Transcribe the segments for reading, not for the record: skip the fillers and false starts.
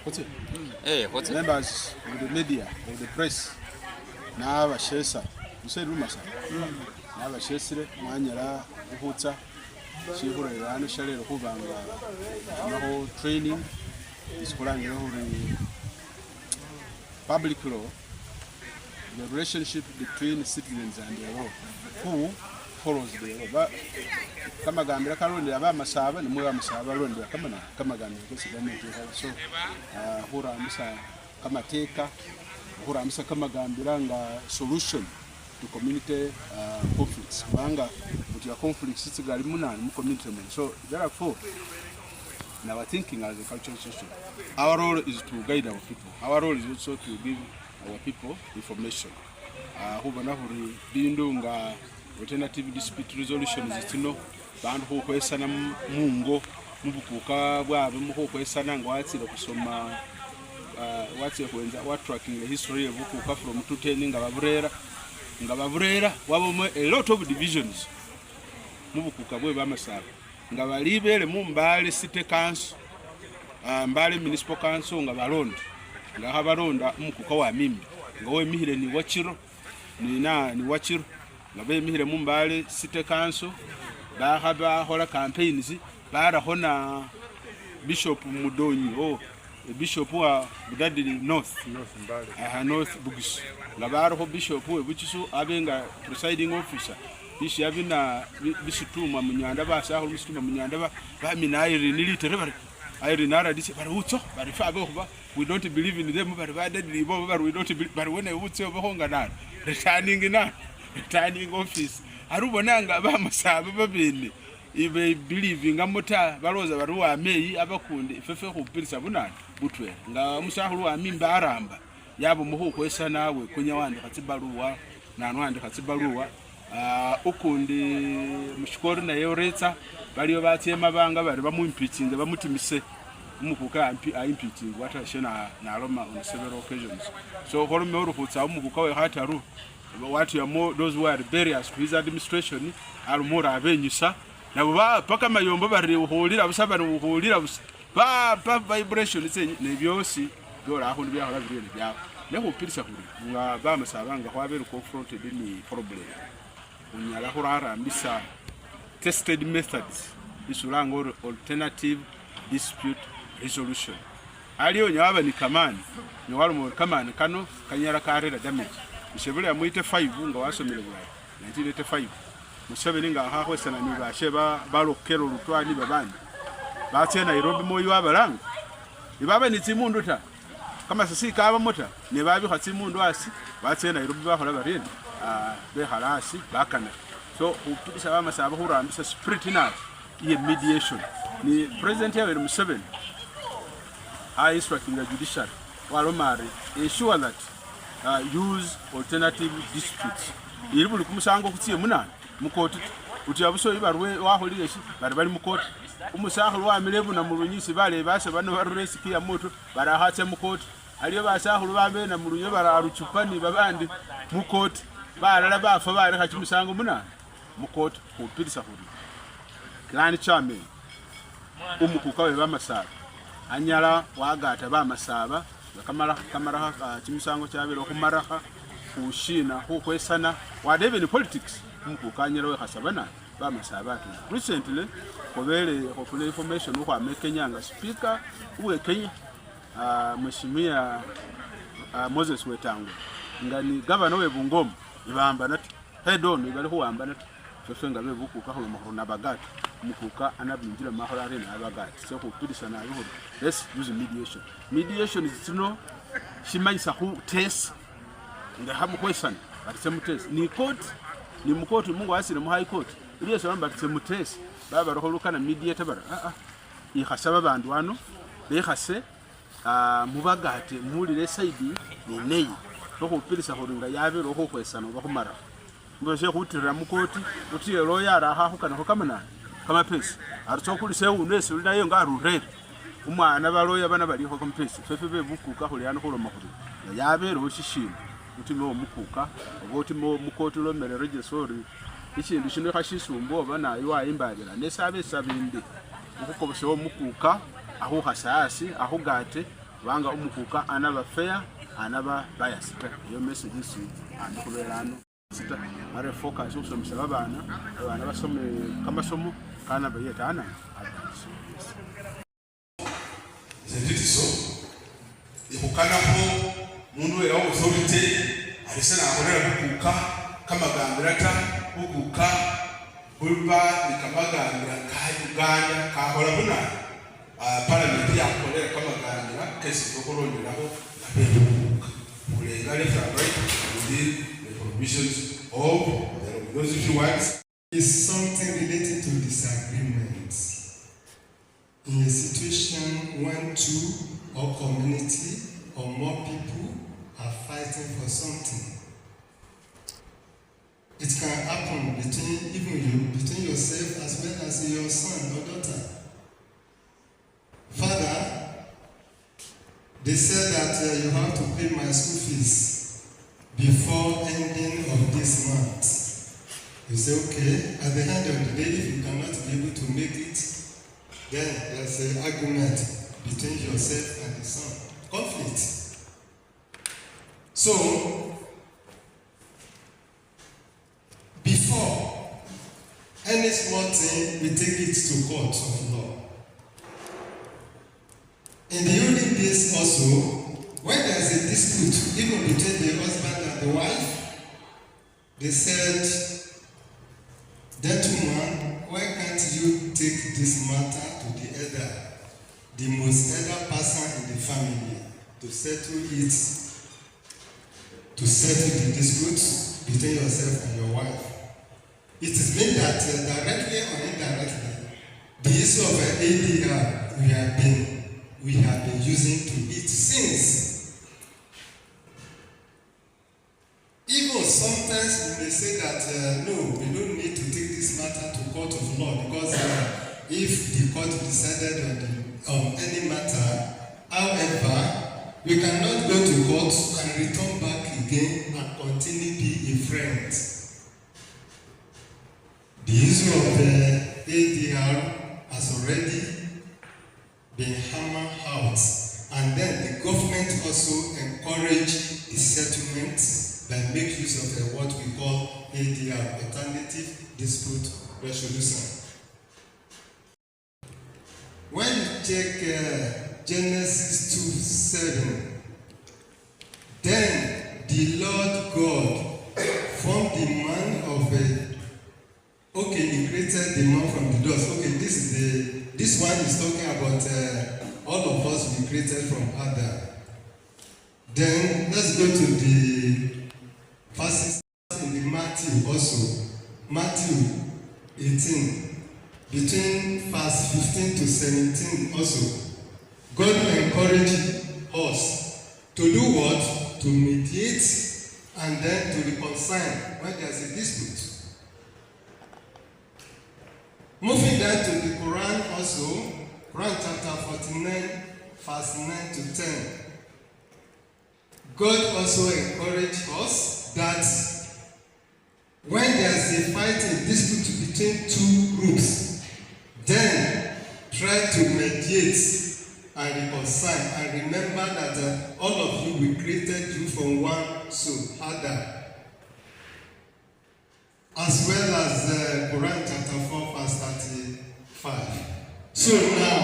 what's it? What's it? Members of the media, of the press. Now, a shesa. You said rumors. Now, a shesre, Manyara, Huta, Shibura, and Shari, Hubanga, no training. Is calling public law, the relationship between citizens and the law. Who follows the law? But Kamagambira Karundi, Bamasaba, and Bamasaba, Rundi, Kamagami, so Huramsa Kamateka, Huramsa Kamagambiranga solution to community conflicts. Banga, with your conflicts, it's a Garimuna and community. So therefore, in our thinking as a cultural system, our role is to guide our people. Our role is also to give our people information. Hubanahuri bindunga alternative dispute resolution is to know band who kwesana mungo mubukuka bwabe mu kwesana ngwatsi kusoma watse kwenza what tracking the history of bukuka from 210 ngababurera wabo a lot of divisions mubukuka bwe Bamasaba ngabalibele mu Mbale city council Mbale municipal council ngabalonda ngabalonda mukuka wa mimbi ngawe mihire ni wachiro ni wachiro ngabe mihire mu Mbale city council bahaba hola campaigns bara hona bishop Mudonyi bishop wa Budadi north north Bugisu ngabaro ho bishop we Bugisu abenga presiding officer bishi abina bisituma munyanda basaho bisituma munyanda baminaire nilitere bari airinara disi bari utso bari fabe kuba we don't believe in them bari badadli bo bari we don't believe bari wona utso bahonga nana returning office arubonanga Bamasaba babindi ibe believing amota baroza bari wa meyi abakundi fefe kupirisa bunana butwe nga musahulu wa mimba aramba yabo muho kwesa nawe kunyawandi katsibaruwa nanwandi katsibaruwa ukundi mushikoro na yoretsa baliyo batyema banga bari bamumpitinga bamutimise umukuka impiting watashena na Roma on several occasions. So holume urukutsa umukuka we hataru what you more those who are barriers to his administration are more avenyusa nabo paka mayombo bari uholira busaba uholira ba vibration ne byosi byora aho bya hora biri bya neho pirisa kuri nga Bamasaba nga kwabere confronted ni problem unyala hurara mbisa tested methods isurango alternative dispute resolution aliyo nyaba ni kamani ni warumo kamani kano kanyara karera damage ishebule amuite 5 nga wasomere bwa 1985 musabeni nga haho sana ni basheba barokero rutwani babandi batse Nairobi moyo abaranga ibaba ni timundu ta kama sisi kaba mota ne babi khatsi mundu asi batse Nairobi bahola barindi be halasi bakana so upitisa Bamasaba hurambisa spirit na ye mediation ni president ya Museveni instructing the judiciary walomari ensure that use alternative disputes iribu kumusango kutsiye munana mukoti uti abuso ibarwe waholire shi bari mukoti umusahulu wa milebu na murunyisi bale base bano baruresi ya moto barahatse mukoti aliyo basahulu bambe na murunyo bararucupani babandi mukoti barara bafa bari hakimusango munana mukoti kupirisa huri klani chame umukuka we Bamasaba anyala wagata Bamasaba kamara kimusango cyabero kumaraha kushina hukwesana whatever in politics mukukanyero we hasabana Bamasaba recently kobere hopefully information uko amekenyanga speaker uwe Kenya mheshimiwa Moses Wetangula ngani governor we Bungoma ibamba nati head on ibali huamba nati sosonga bebukuka ho mahoro nabagati mukuka anabinjira mahoro ari nabagati so kupirisa na yuho let's use mediation is to know shimanyisa who test nga hamu question but some test ni court ni mukoti mungu asire mu high court iliyo samba some test baba roholukana mediator bara ihasaba bandu wano behase mubagate mulire side ni nei so kupirisa horinga yabe roho kwesana bakumara ngoje kutira mukoti utiye royara haho kana hokamana kama pesi arutsokulise unese ulinayo ngarurere umwana baroya bana bari ho kompesi fefe bebukuka holi ano holo makuru yabe roshishima utimo mukuka ubotimo mukoti lomere regisori ikintu shino khashisumbo bana iwa imbagera nesabe sabindi ukukobose wo mukuka aho hasasi aho gate kubanga omukuuka anaba fair anaba bias iyo message isi andikuberano sita mare focus okusomesa abaana basome kamasomo kana bayetana zenditiso ikukanaho mundu era authority alisana akolera kukuka kamagambirata kukuka bulba nikamagambira ka Uganda kakola buna parliament yakolera kamagambira kesi kokolonderaho abebuka ulenga left and right within the provisions of those few words is something related to disagreements in a situation when two or community or more people are fighting for something. It can happen between yourself as well as your son or daughter. Father, they said that you have to pay my school fees before ending of this month. You say, okay, at the end of the day, if you cannot be able to make it, then there's an argument between yourself and the son. Conflict. So, before any small thing, we take it to court of law. In the olden days also, when there's a dispute, even between the husband and the wife, they said, gentleman, why can't you take this matter to the elder, the most elder person in the family, to settle it, to settle the dispute between yourself and your wife? It is meant that directly or indirectly, the issue of ADR we have been using to it since. Even sometimes we may say that no, we don't need to take this matter to court of law because if the court decided on any matter, however, we cannot go to court and return back again and continue be a friend. The issue of the ADR has already been hammered out, and then the government also encouraged the settlement by making use of what we call ADR, Alternative Dispute Resolution. When you check Genesis 2:7, then the Lord God formed the man of he created the man from the dust. Okay, this one is talking about all of us we created from Adam. Then let's go to the verses in the Matthew also. Matthew 18, between verse 15 to 17 also. God will encourage us to do what? To mediate and then to reconcile when there's a dispute. Moving down to the Quran also, Quran chapter 49, verse 9 to 10. God also encouraged us that when there's a fight, a dispute between two groups, then try to mediate and reconcile. And remember that all of you, we created you from one soul, Adam. As well as Quran chapter 4, verse 35. So now,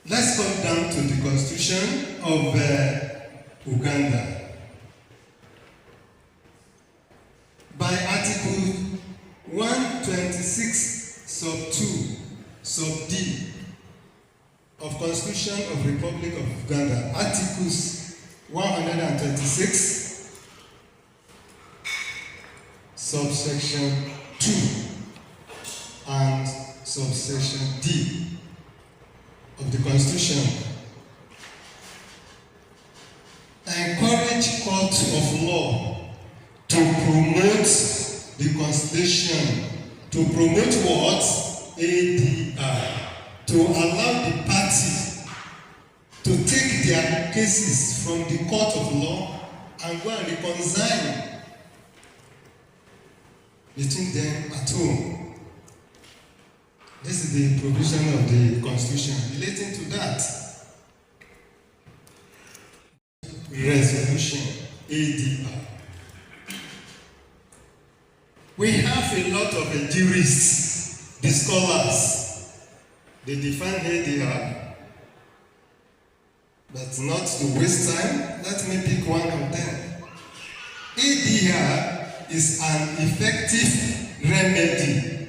let's come down to the constitution of Uganda. By Article 126, sub 2, sub D of Constitution of Republic of Uganda, Articles 126, subsection 2 and subsection D of the Constitution encourage courts of law to promote the Constitution, to promote what? ADR, to allow the party to take their cases from the court of law and go and reconcile between them at home. This is the provision of the Constitution relating to that. resolution, ADR. We have a lot of jurists, the scholars. They define ADR, but not to waste time, let me pick one of them. ADR is an effective remedy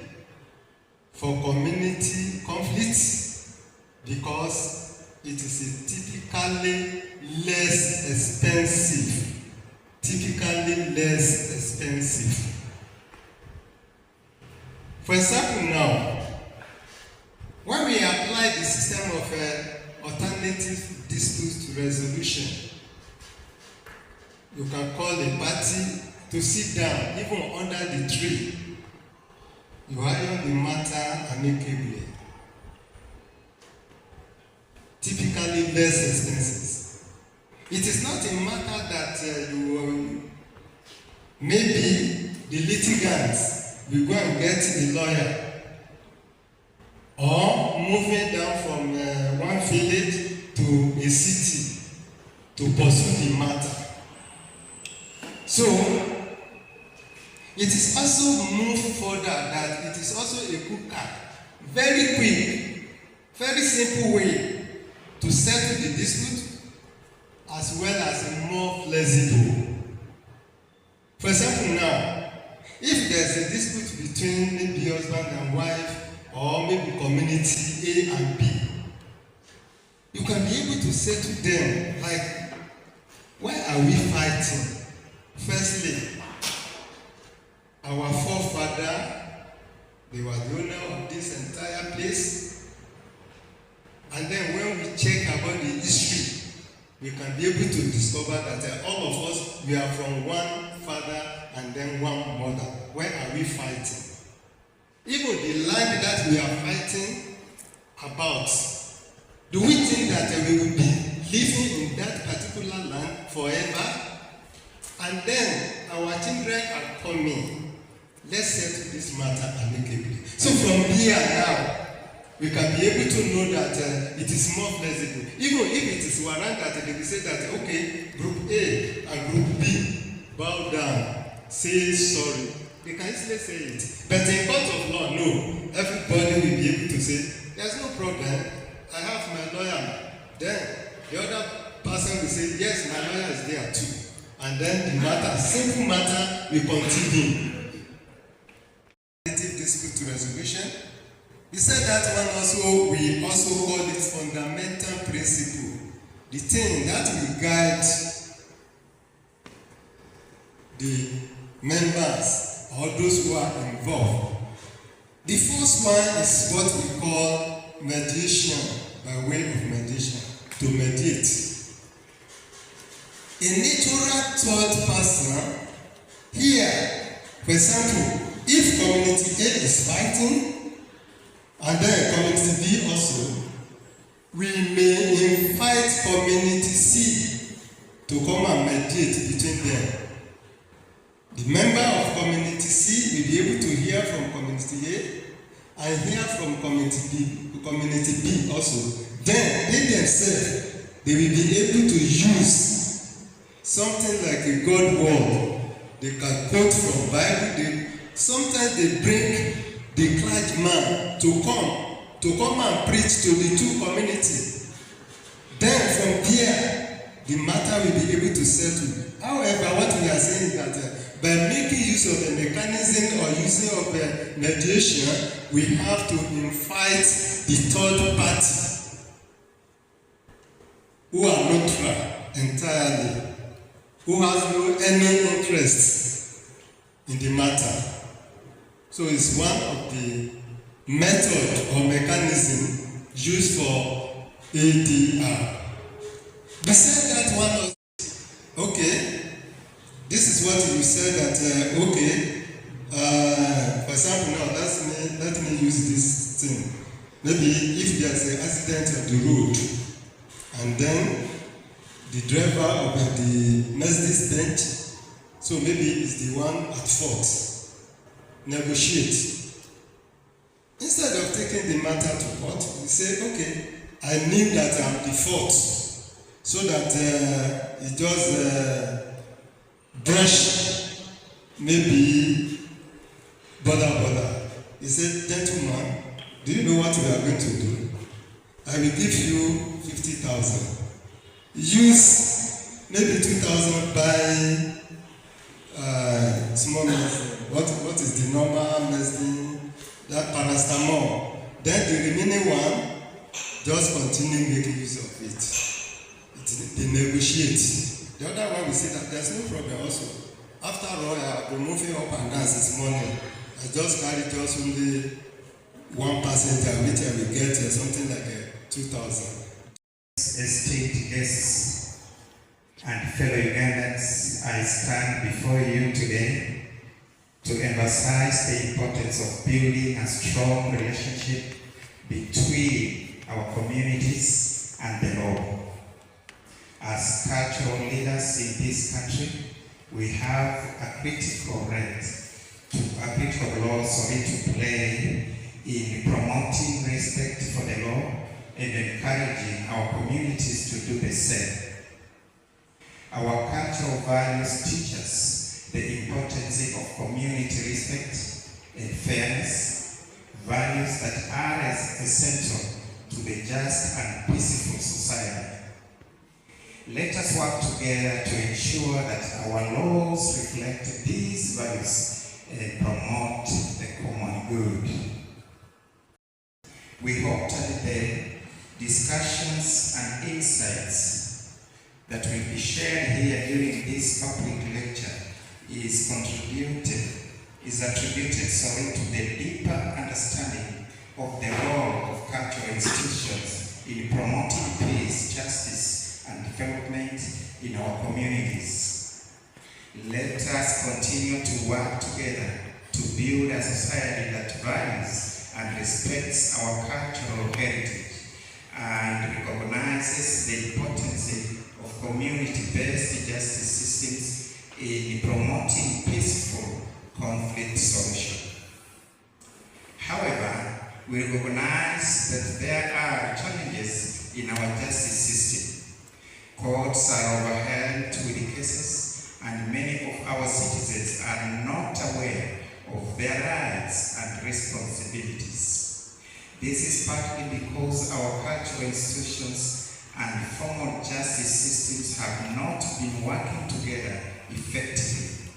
for community conflicts because it is typically less expensive. For example now, when we apply the system of alternative dispute resolution, you can call a party to sit down, even under the tree. You iron the matter amicably. Typically less expenses. It is not a matter that maybe the litigants will go and get a lawyer, or moving down from one village to a city to pursue the matter. So, it is also moved further that it is also a quicker, very quick, very simple way to settle the dispute, as well as a more flexible. For example now, if there is a dispute between maybe husband and wife, or maybe community A and B, you can be able to say to them, like, why are we fighting? Firstly, our forefather, they were the owner of this entire place. And then when we check about the history, we can be able to discover that all of us, we are from one father and then one mother. Why are we fighting? Even the land that we are fighting about, do we think that we will be living in that particular land forever? And then our children are coming. Let's settle this matter amicably. So from here now, we can be able to know that it is more flexible. Even if it is warrant that they will say that, okay, group A and group B, bow down, say sorry. They can easily say it. But in court of law, no. Everybody will be able to say, there's no problem. I have my lawyer. Then the other person will say, yes, my lawyer is there too. And then the matter, simple matter, will continue. Dispute resolution. He said that one also, we also call it fundamental principle. The thing that will guide the members or those who are involved. The first one is what we call mediation, by way of mediation, to mediate. A natural third person, here, for example, if community A is fighting, and then community B also, we may invite community C to come and mediate between them. The member of community C will be able to hear from community A and hear from community B also. Then they themselves, they will be able to use something like a God word. They can quote from Bible. Sometimes they bring the clergyman to come and preach to the two communities. Then from there, the matter will be able to settle. However, what we are saying is that by making use of the mechanism or using of the mediation, we have to invite the third party who are neutral entirely, who has no any interest in the matter. So it's one of the method or mechanism used for ADR. Besides that one, okay, this is what you said that, okay, for example now, let me use this thing. Maybe if there's an accident on the road, and then the driver of the Mercedes Benz, so maybe it's the one at fault, negotiate. Instead of taking the matter to court, we say, okay, I knew that I'm the fault. so that it just brush maybe border. He said, gentlemen, do you know what we are going to do? I will give you 50,000. Use maybe 2,000 buy small medicine. What is the normal medicine? That paracetamol. Then the remaining one, just continue making use of it. They negotiate. The other one we say that there's no problem also. After all, I have been moving up and down this morning. I just carry just only one passenger, which I will get something like 2,000. Esteemed guests and fellow Ugandans, I stand before you today to emphasize the importance of building a strong relationship between our communities and the law. As cultural leaders in this country, we have a critical role to play in promoting respect for the law and encouraging our communities to do the same. Our cultural values teach us the importance of community respect and fairness, values that are as essential to the just and peaceful society. Let us work together to ensure that our laws reflect these values and promote the common good. We hope that the discussions and insights that will be shared here during this public lecture is attributed to the deeper understanding of the role of cultural institutions in promoting peace, justice, and development in our communities. Let us continue to work together to build a society that values and respects our cultural heritage and recognizes the importance of community-based justice systems in promoting peaceful conflict solution. However, we recognize that there are challenges in our justice system. Courts are overwhelmed with cases, and many of our citizens are not aware of their rights and responsibilities. This is partly because our cultural institutions and formal justice systems have not been working together effectively.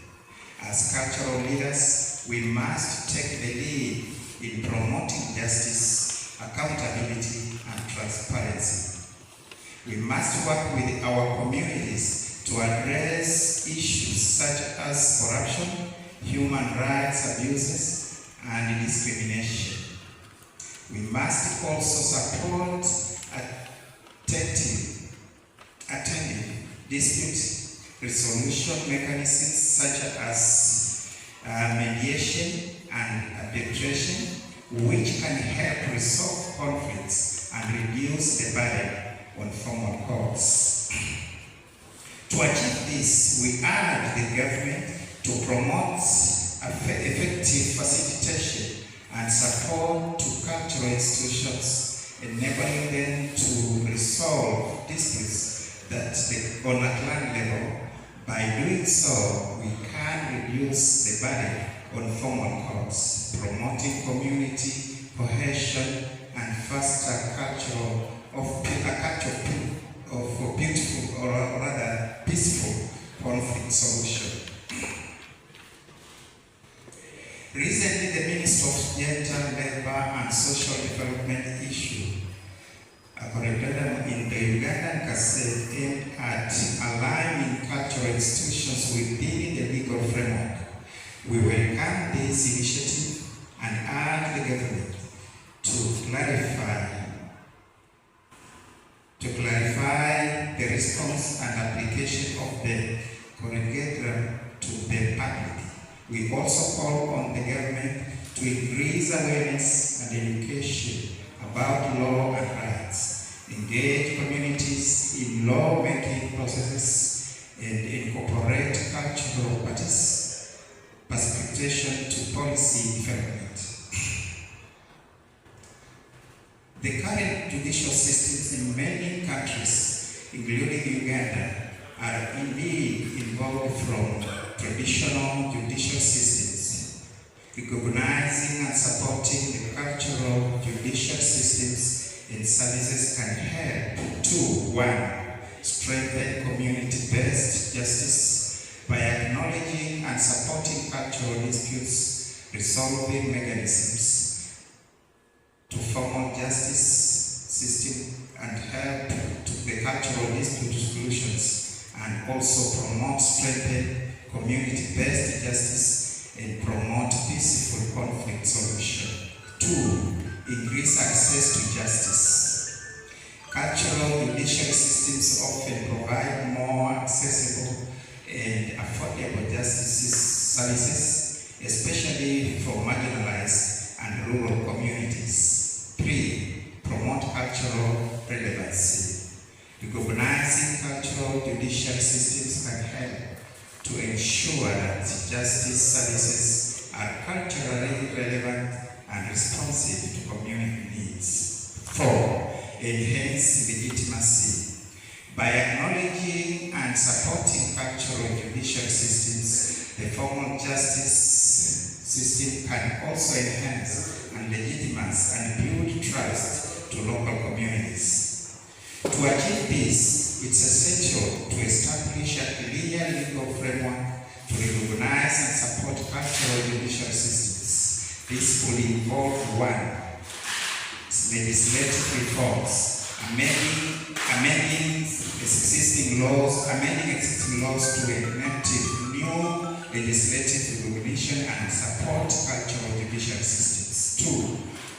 As cultural leaders, we must take the lead in promoting justice, accountability, and transparency. We must work with our communities to address issues such as corruption, human rights abuses, and discrimination. We must also support attending dispute resolution mechanisms such as mediation and arbitration, which can help resolve conflicts and reduce the burden on formal courts. To achieve this, we urge the government to promote effective facilitation and support to cultural institutions, enabling them to resolve disputes on a clan level. By doing so, we can reduce the burden on formal courts, promoting community cohesion and foster a culture of beautiful, or rather peaceful, conflict solution. Recently, the Minister of Gender, Labour and Social Development issued a curriculum in the Ugandan Cassette aimed at aligning cultural institutions within the legal framework. We welcome this initiative and urge the government to clarify the response and application of the curriculum to the public. We also call on the government to increase awareness and education about law and rights, engage communities in law-making processes, and incorporate cultural participation to policy development. The current judicial systems in many countries, including Uganda, are indeed involved from traditional judicial systems. Recognizing and supporting the cultural judicial systems and services can help to 1. Strengthen community-based justice by acknowledging and supporting cultural disputes, resolving mechanisms to formal justice system and help to the cultural dispute solutions, and also promote strengthen community-based justice and promote peaceful conflict solution. 2. Increase access to justice. Cultural judicial systems often provide more accessible and affordable justice services, especially for marginalized and rural communities. 3. Promote cultural relevancy. Recognizing cultural judicial systems can help to ensure that justice services are culturally relevant and responsive to community needs. 4. Enhance legitimacy. By acknowledging and supporting cultural judicial systems, the formal justice system can also enhance and legitimize and build trust to local communities. To achieve this, it's essential to establish a clear legal framework to recognize and support cultural judicial systems. This will involve 1. Legislative reforms, amending existing laws to enact new legislative recognition and support cultural judicial systems.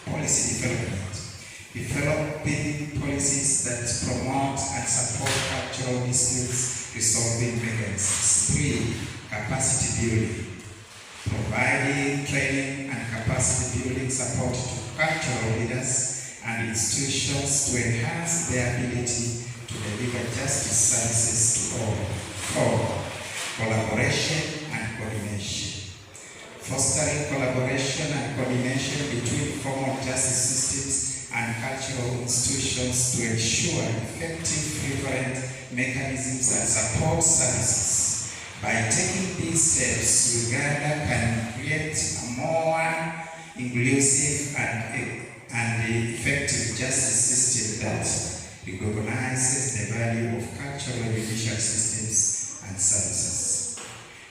2. Policy development, developing policies that promote and support cultural disputes resolving mechanisms. 3. Capacity building, providing training and capacity building support to cultural leaders and institutions to enhance their ability to deliver justice services to all. 4. Collaboration and coordination. Fostering collaboration and coordination between formal justice systems and cultural institutions to ensure effective referent mechanisms and support services. By taking these steps, Uganda can create a more inclusive and effective justice system that recognizes the value of cultural judicial systems and services.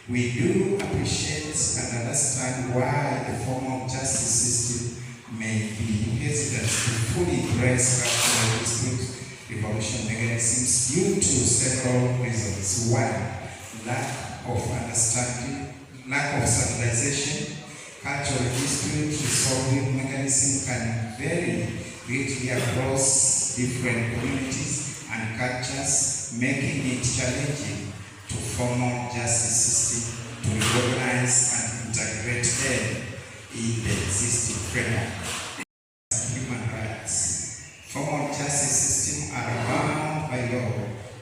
We do appreciate and understand why the formal justice system may be hesitant to fully embrace cultural dispute resolution mechanisms due to several reasons. 1. Lack of understanding, lack of standardization. Cultural dispute resolving mechanism can vary greatly across different communities and cultures, making it challenging to formal justice system to recognize and integrate them in the existing framework. Human rights. Formal justice systems are bound by law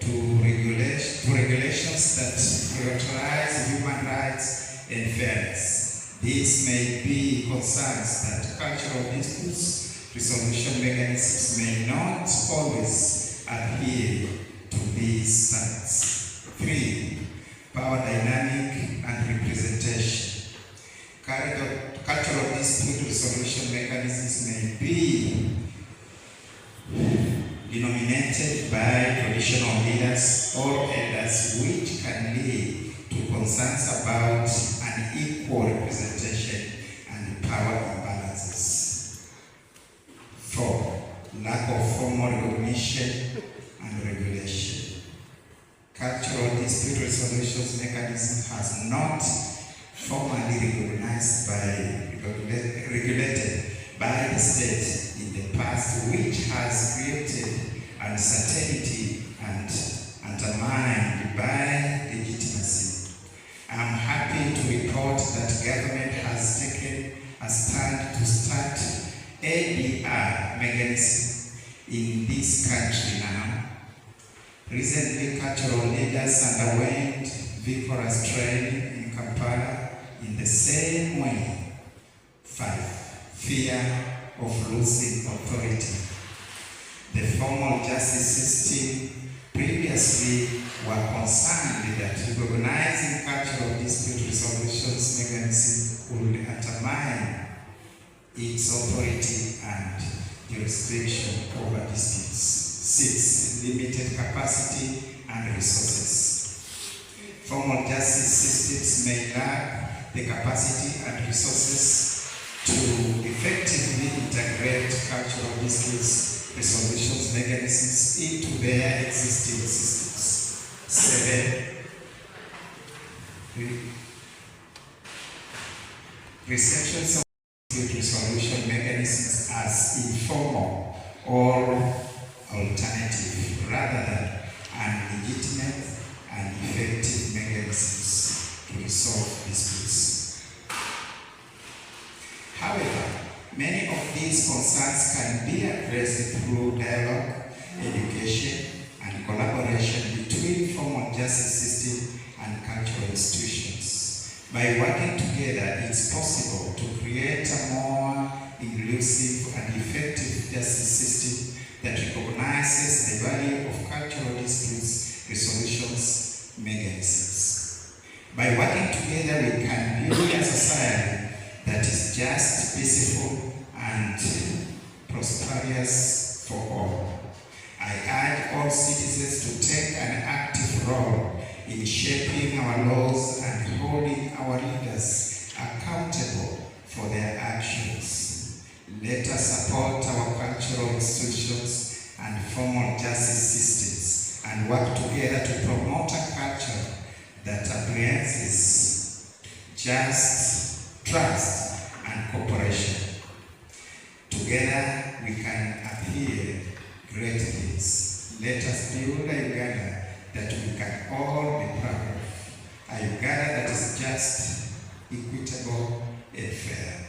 to regulations that prioritize human rights and fairness. These may be concerns that cultural disputes resolution mechanisms may not always adhere to these standards. 3. Power dynamic and representation. Cultural dispute resolution mechanisms may be denominated by traditional leaders or elders, which can lead to concerns about unequal representation and power imbalances. 4. Lack of formal recognition and regulation. Cultural dispute resolution mechanism has not formally regulated by the state in the past, which has created uncertainty and undermined by legitimacy. I am happy to report that government has taken a stand to start ADR mechanism in this country now. Recently, cultural leaders underwent vigorous training in Kampala in the same way. 5. Fear of losing authority. The formal justice system its authority and jurisdiction over disputes. 6. Limited capacity and resources. Formal justice systems may lack the capacity and resources to effectively integrate cultural disputes resolution mechanisms into their existing systems. 7. Receptions of dispute resolution mechanisms as informal or alternative rather than unlegitimate and effective mechanisms to resolve disputes. However, many of these concerns can be addressed through dialogue, education, and collaboration between formal justice system and cultural institutions. By working together, it's possible to create a more inclusive and effective justice system that recognizes the value of cultural disputes resolutions mechanisms. By working together, we can build a society that is just, peaceful, and prosperous for all. I urge all citizens to take an active role in shaping our laws and holding our leaders accountable for their actions. Let us support our cultural institutions and formal justice systems and work together to promote a culture that embraces just, trust, and cooperation. Together we can appear great things. Let us build a Uganda that we can all be proud of. A Uganda that is just, equitable, and fair.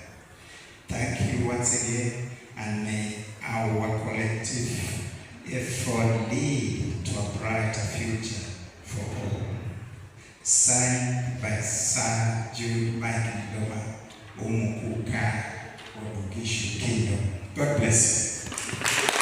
Thank you once again, and may our collective effort lead to a brighter future for all. Signed by Sir Jude Mike Ndoma, Umukuka, Bugisu Kingdom. God bless you.